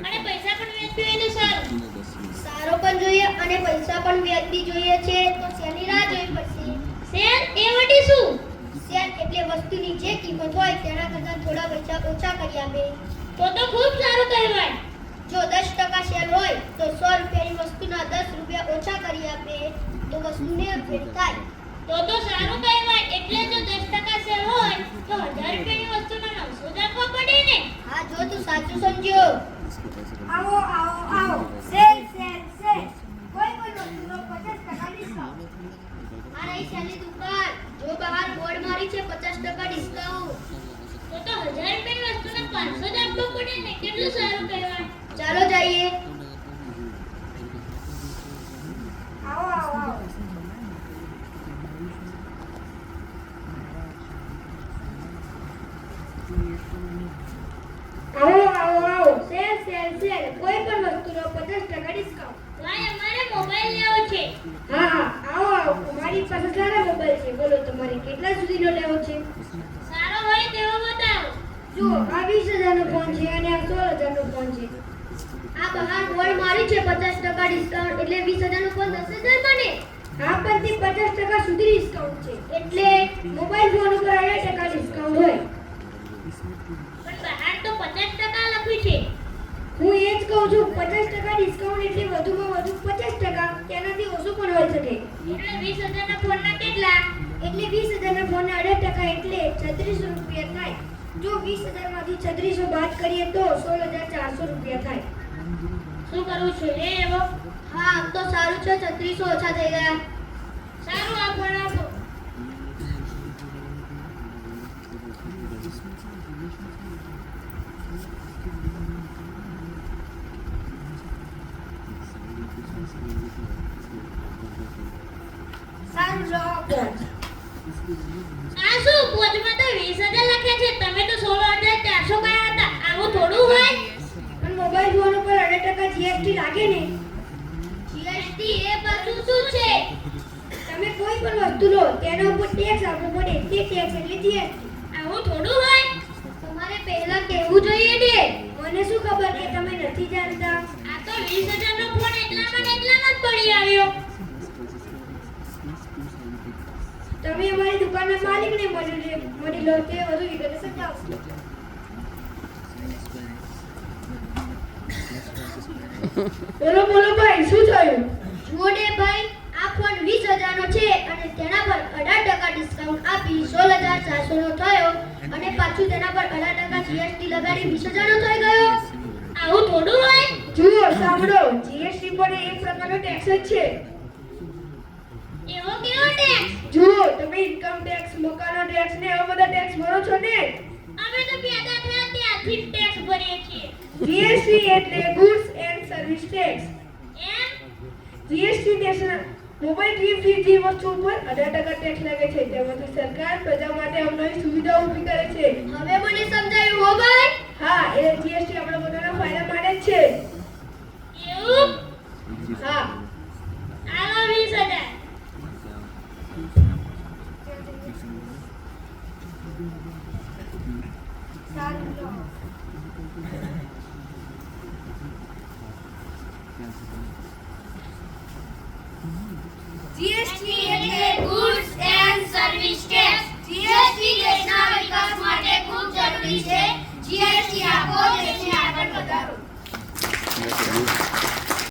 અને પૈસા પણ વ્યાજબી હોય તો સારું. સારો પણ જોઈએ અને પૈસા પણ વ્યાજબી જોઈએ છે તો શેની રાહ જોવી પડશે? શેર એ વટી શું? શેર એટલે વસ્તુની જે કિંમત હોય તેના કરતાં થોડા પૈસા ઓછા કરી આપે. તો ખૂબ સારું કહેવાય. જો 10% શેર હોય તો 100 રૂપિયાની વસ્તુના 10 રૂપિયા ઓછા કરી આપે તો વસ્તુને ફેર થાય. તો સારું કહેવાય. એટલે જો 10% શેર હોય તો 1000 રૂપિયાની વસ્તુના 900 જ આપવા પડે ને? હા, જો તું સાચું સમજ્યો. આવો આવો આવો સેલ સેલ સેલ કોઈ પણ વસ્તુનો 50% ડિસ્કાઉન્ટ. આ રહી શેરની દુકાન. જો બહાર બોર્ડ મારી છે 50% ડિસ્કાઉન્ટ. તો 1000 રૂપિયાની વસ્તુના 500 જ આપવા પડે ને? કેટલું સારું કહેવાય. ચાલો જઈએ. આવો આવો આવો આવો આવો આવો સેલ સેલ સેલ કોઈ પણ વસ્તુનો 50% ડિસ્કાઉન્ટ. ભાઈ અમારે મોબાઈલ લેવો છે. હા હા આવો આવો મારી પાસે સારા મોબાઈલ છે. બોલો તમારે કેટલા સુધીનો લેવો છે? સારો હોય તેવો બતાવો. જુઓ આ 20,000 નો ફોન છે અને આ 16,000 નો ફોન છે. આ બહાર બોર્ડ મારી છે 50% ડિસ્કાઉન્ટ એટલે 20,000 નો ફોન 10,000 બને. આ પણ તે 50% સુધી ડિસ્કાઉન્ટ છે. એટલે મોબાઈલ ફોન ઉપર 8% ડિસ્કાઉન્ટ હોય. પણ બહાર તો 50% લખ્યું છે. હું એ જ કહું છું 50% ડિસ્કાઉન્ટ એટલે વધુમાં વધુ 50%. તેનાથી ઓછું પણ હોઈ શકે. એટલે 20,000 ના ફોનના કેટલા? એટલે 20,000 ના ફોનના 8% એટલે 3600 રૂપિયા થાય. જો 20,000 માંથી 3600 બાદ કરીએ તો 16,400 રૂપિયા થાય. શું કરવું છે લે એવો? હા, આમ તો સારું છે. 3600 ઓછા થઈ ગયા. સારું આ ફોન આપો. સારું લો આપો. આ શું પોચમાં તો 20,000 લખ્યા છે. તમે તો 16,400 કયા હતા. આવું થોડું હોય? પણ મોબાઈલ ફોન ઉપર 8% જીએસટી લાગે ને. જીએસટી એ બધું શું છે? તમે કોઈ પણ વસ્તુ લો તેના ઉપર ટેક્સ આપવો પડે. તે ટેક્સ એટલે જીએસટી. આવું થોડું હોય? તમારે પહેલા કહેવું જોઈએ ને. મને શું ખબર કે તમે નથી જાણતા? આ તો 20,000 નો ફોન એટલામાં જ પડી આવ્યો. તમે અમારી દુકાનના માલિકને મળી લો તે વધુ વિગતે સમજાવશે. બોલો બોલો ભાઈ શું થયું? જુઓ ને ભાઈ, આ ફોન 20,000 નો છે અને તેના પર 18% ડિસ્કાઉન્ટ આપી 16,400 નો થયો અને પાછું તેના પર 18% જીએસટી લગાડી 20,000 નો થઈ ગયો. આવું થોડું હોય? જુઓ સાંભળો જીએસટી પણ એક પ્રકારનો ટેક્સ જ છે. એવો કેવો ટેક્સ? જુઓ તમે ઇન્કમ ટેક્સ, મકાનો ટેક્સ ને એવા બધા ટેક્સ ભરો છો ને. અમે તો પેદા થયા ત્યારથી જ ટેક્સ ભરીએ છીએ. જીએસટી એટલે ગુડ્સ એન્ડ સર્વિસ ટેક્સ. એમ? જીએસટી ટેક્સના મોબાઈલ ફ્રી વસ્તુ ઉપર 18% ટેક્સ લાગે છે. તેમાંથી સરકાર પ્રજા માટે અવનવી સુવિધાઓ ઊભી કરે છે. હવે મને સમજાયું હો ભાઈ. હા, એ જીએસટી આપણા બધાના ફાયદા માટે જ છે. એવું? હા. આલો 20,000. સારું લો. જીએસટી એટલે goods and service tax. GST દેશના વિકાસ માટે ખૂબ જરૂરી છે. જીએસટી આપો, દેશને આગળ વધારો.